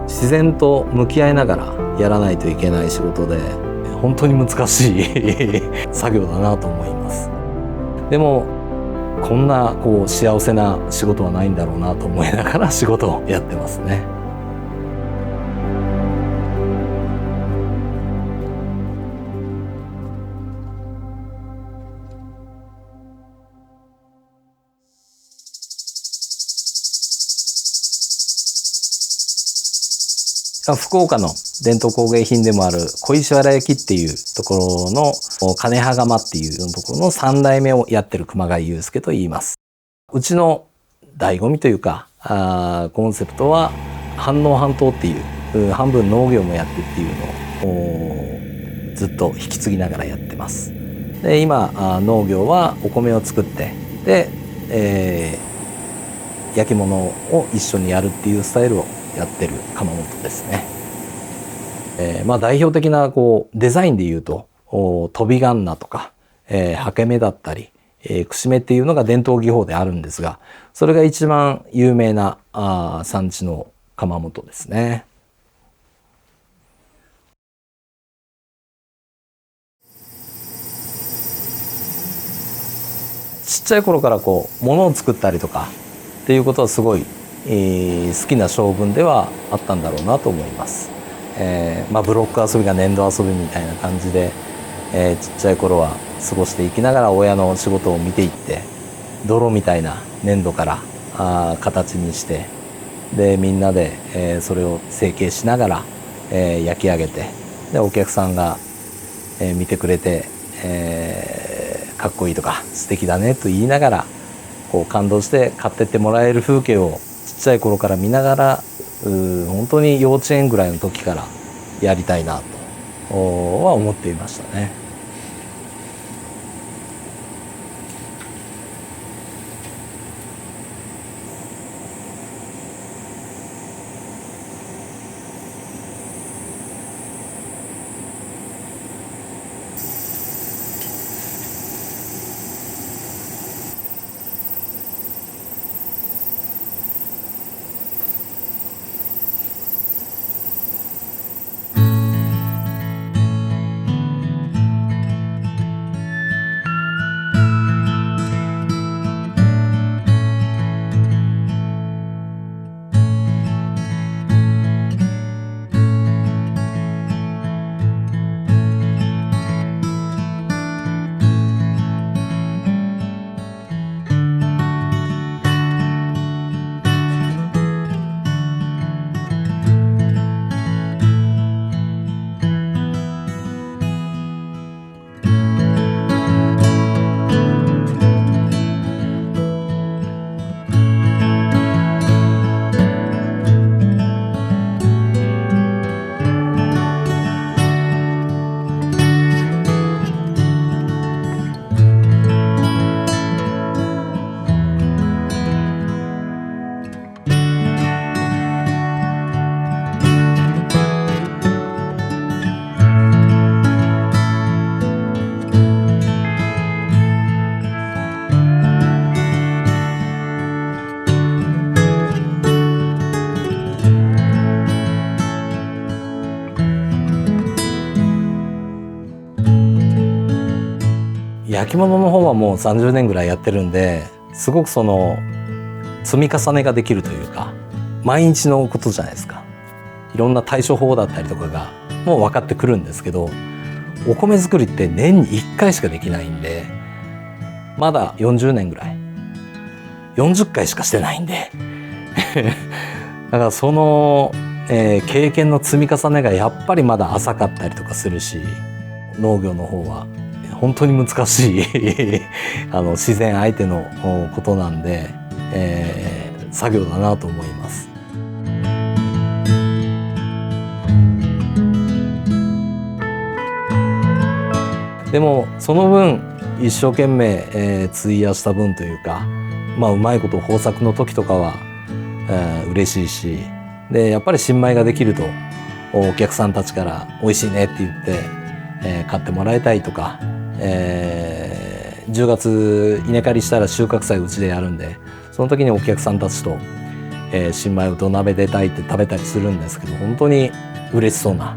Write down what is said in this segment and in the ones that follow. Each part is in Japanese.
自然と向き合いながらやらないといけない仕事で、本当に難しい作業だなと思います。でもこんな幸せな仕事はないんだろうなと思いながら仕事をやってますね。福岡の伝統工芸品でもある小石原焼っていうところの金羽窯っていうところの3代目をやってる熊谷祐介と言います。うちの醍醐味というかコンセプトは半農半島っていう半分農業もやってっていうのをずっと引き継ぎながらやってます。で今農業はお米を作ってで、焼き物を一緒にやるっていうスタイルをやってる窯元ですね。代表的なデザインでいうと飛び鉋とか、刷毛目だったり、櫛目っていうのが伝統技法であるんですが、それが一番有名な産地の窯元ですね。ちっちゃい頃から物を作ったりとかっていうことはすごい好きな性分ではあったんだろうなと思います。ブロック遊びが粘土遊びみたいな感じで、ちっちゃい頃は過ごしていきながら親の仕事を見ていって、泥みたいな粘土から形にしてでみんなで、それを成形しながら、焼き上げてでお客さんが、見てくれて、かっこいいとか素敵だねと言いながら感動して買ってってもらえる風景をちっちゃい頃から見ながら本当に幼稚園ぐらいの時からやりたいなとは思っていましたね。焼き物の方はもう30年ぐらいやってるんですごくその積み重ねができるというか毎日のことじゃないですか。いろんな対処法だったりとかがもう分かってくるんですけど、お米作りって年に1回しかできないんで、まだ40年ぐらい40回しかしてないんでだからその、経験の積み重ねがやっぱりまだ浅かったりとかするし、農業の方は本当に難しい自然相手のことなんで、作業だなと思います。でもその分一生懸命費やした分というか、うまいこと豊作の時とかは、嬉しいし、でやっぱり新米ができるとお客さんたちから美味しいねって言って、買ってもらいたいとか、10月稲刈りしたら収穫祭うちでやるんで、その時にお客さんたちと、新米を土鍋で炊いて食べたりするんですけど、本当に嬉しそうな、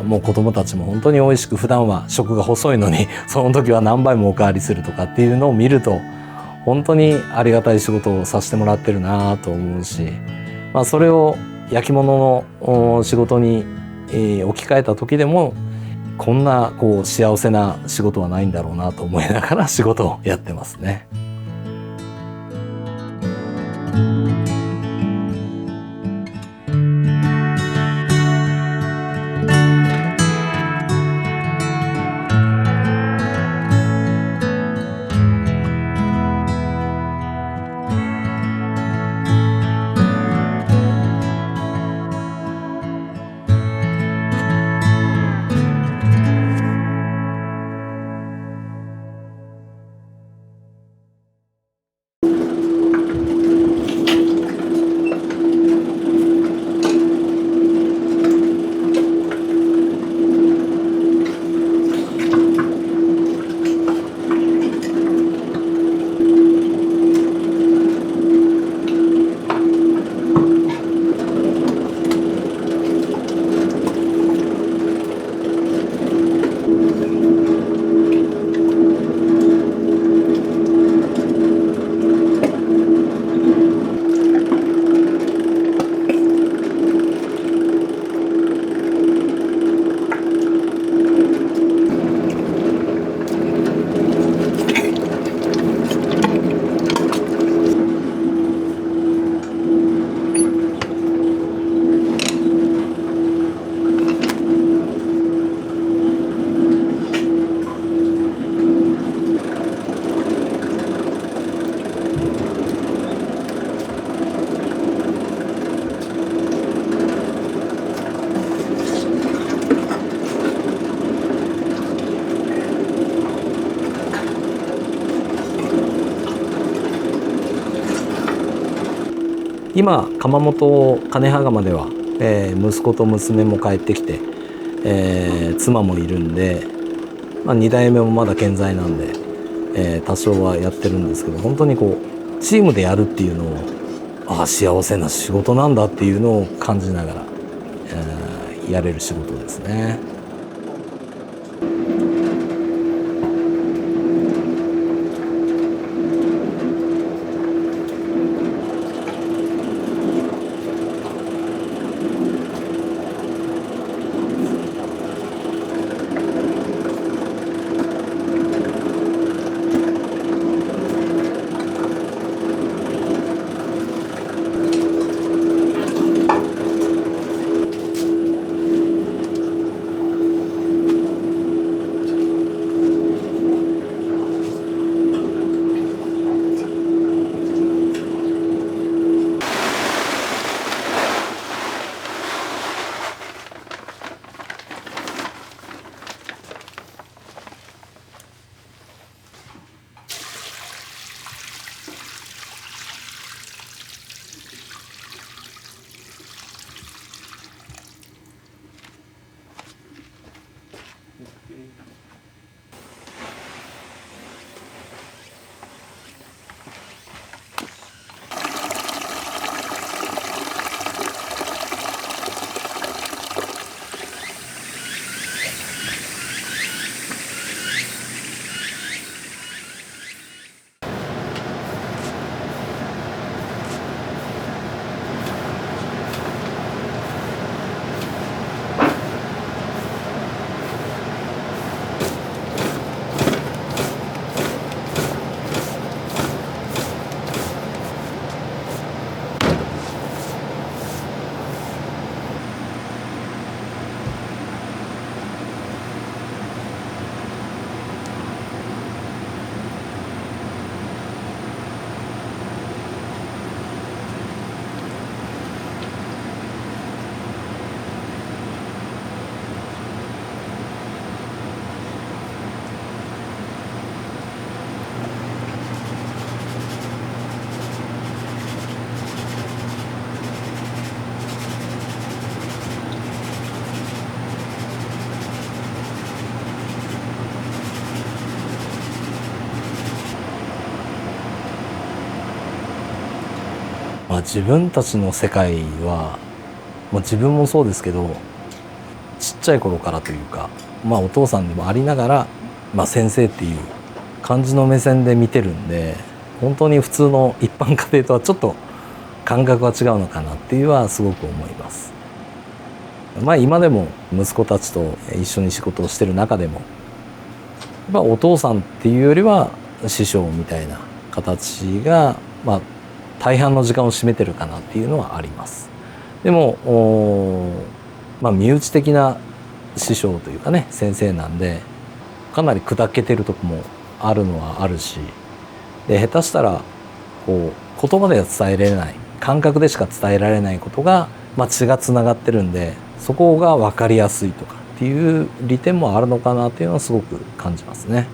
もう子供たちも本当に美味しく、普段は食が細いのにその時は何倍もおかわりするとかっていうのを見ると、本当にありがたい仕事をさせてもらってるなと思うし、それを焼き物の仕事に、置き換えた時でも、こんな幸せな仕事はないんだろうなと思いながら仕事をやってますね。今窯元金羽釜では、息子と娘も帰ってきて、妻もいるんで、2代目もまだ健在なんで、多少はやってるんですけど、本当にチームでやるっていうのを、幸せな仕事なんだっていうのを感じながら、やれる仕事ですね。自分たちの世界は、自分もそうですけど、ちっちゃい頃からというか、お父さんでもありながら、先生っていう感じの目線で見てるんで、本当に普通の一般家庭とはちょっと感覚は違うのかなっていうのはすごく思います。今でも息子たちと一緒に仕事をしてる中でも、お父さんっていうよりは師匠みたいな形が、大半の時間を占めてるかなっていうのはあります。でも身内的な師匠というかね、先生なんでかなり砕けてるとこもあるのはあるし、で下手したら言葉では伝えられない、感覚でしか伝えられないことが、血がつながってるんで、そこが分かりやすいとかっていう利点もあるのかなっていうのはすごく感じますね。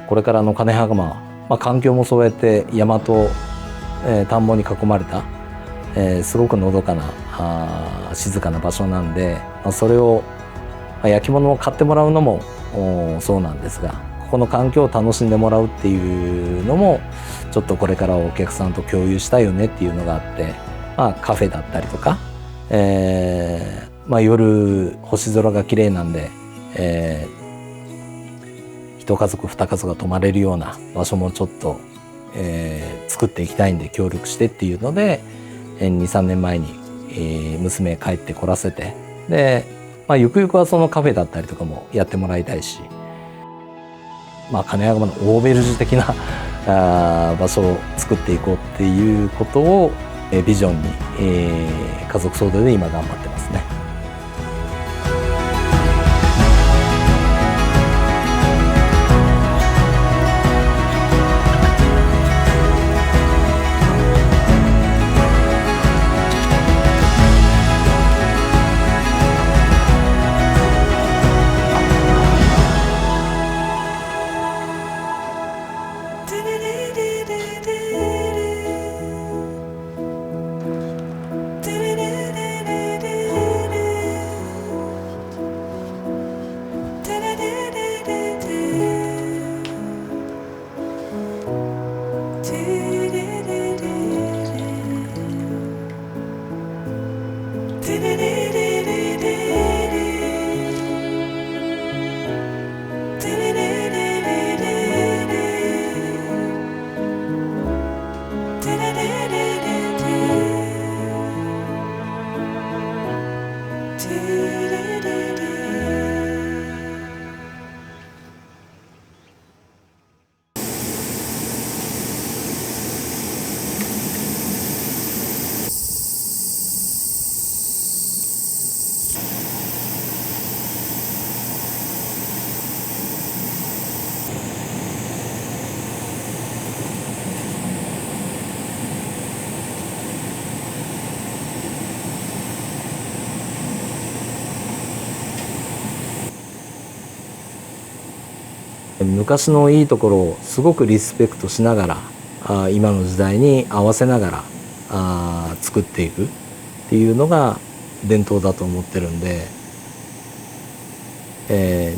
これからの金羽釜、環境もそうやって山と、田んぼに囲まれた、すごくのどかな静かな場所なんで、それを、焼き物を買ってもらうのもそうなんですが、ここの環境を楽しんでもらうっていうのもちょっとこれからお客さんと共有したいよねっていうのがあって、カフェだったりとか、夜星空が綺麗なんで、一家族二家族が泊まれるような場所もちょっと、作っていきたいんで協力してっていうので、2、3年前に、娘帰ってこらせて、で、ゆくゆくはそのカフェだったりとかもやってもらいたいし、金谷川のオーベルジュ的な場所を作っていこうっていうことをビジョンに、家族総出で今頑張ってますね。昔のいいところをすごくリスペクトしながら今の時代に合わせながら作っていくっていうのが伝統だと思ってるんで、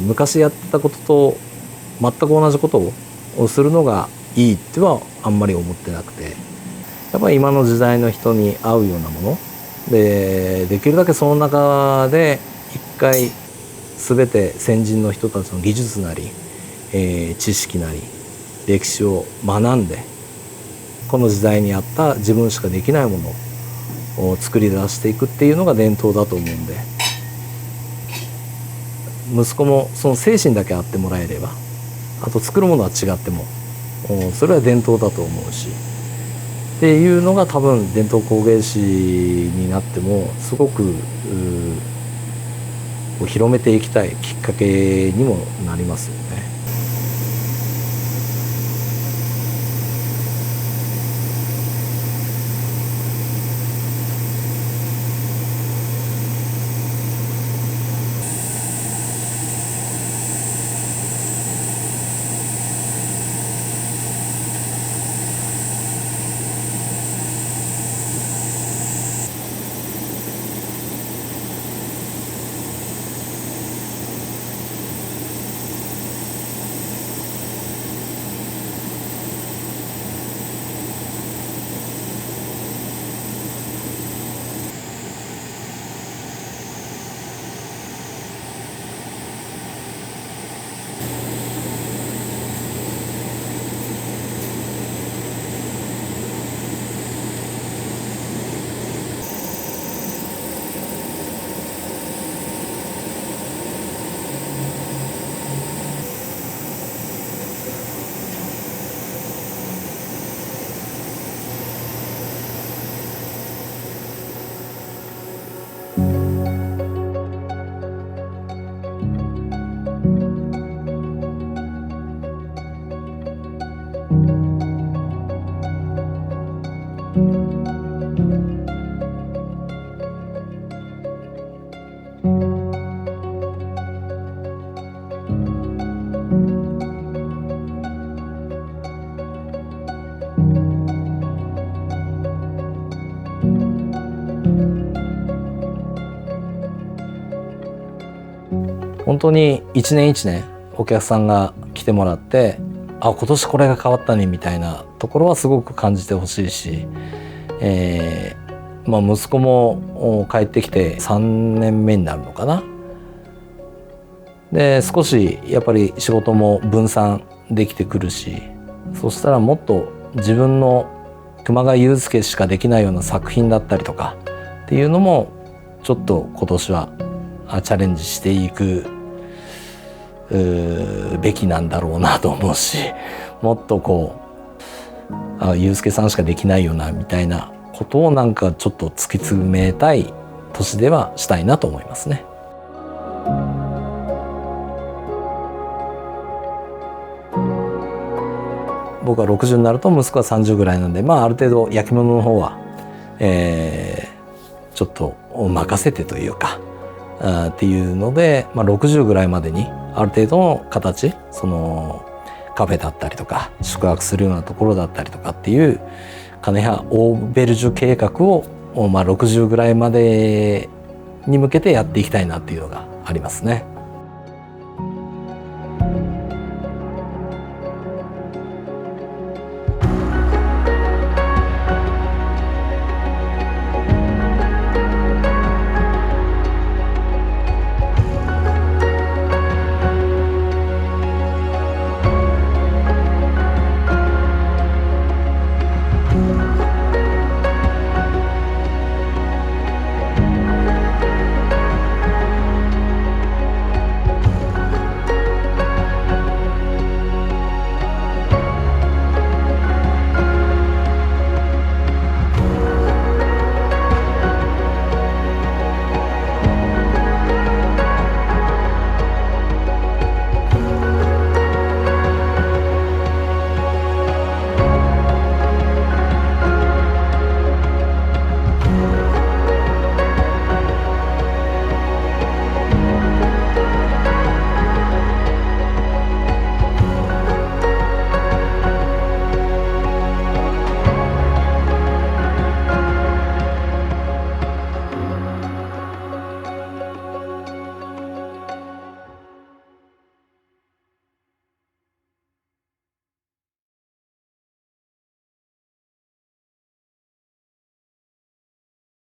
昔やってたことと全く同じことをするのがいいってはあんまり思ってなくて、やっぱり今の時代の人に合うようなもので、できるだけその中で一回全て先人の人たちの技術なり、知識なり歴史を学んで、この時代に合った自分しかできないものを作り出していくっていうのが伝統だと思うんで、息子もその精神だけあってもらえれば、あと作るものは違ってもそれは伝統だと思うしっていうのが、多分伝統工芸士になってもすごく広めていきたいきっかけにもなりますよね。本当に一年一年お客さんが来てもらって、今年これが変わったねみたいなところはすごく感じてほしいし、息子も帰ってきて3年目になるのかな。で少しやっぱり仕事も分散できてくるし、そしたらもっと自分の熊谷祐介しかできないような作品だったりとかっていうのもちょっと今年はチャレンジしていくべきなんだろうなと思うし、もっと祐介さんしかできないよなみたいなことをなんかちょっと突き詰めたい年ではしたいなと思いますね。僕は60になると息子は30ぐらいなんで、ある程度焼き物の方は、ちょっと任せてというかっていうので、60ぐらいまでにある程度の形、そのカフェだったりとか宿泊するようなところだったりとかっていうカネハオーベルジュ計画を、60ぐらいまでに向けてやっていきたいなっていうのがありますね。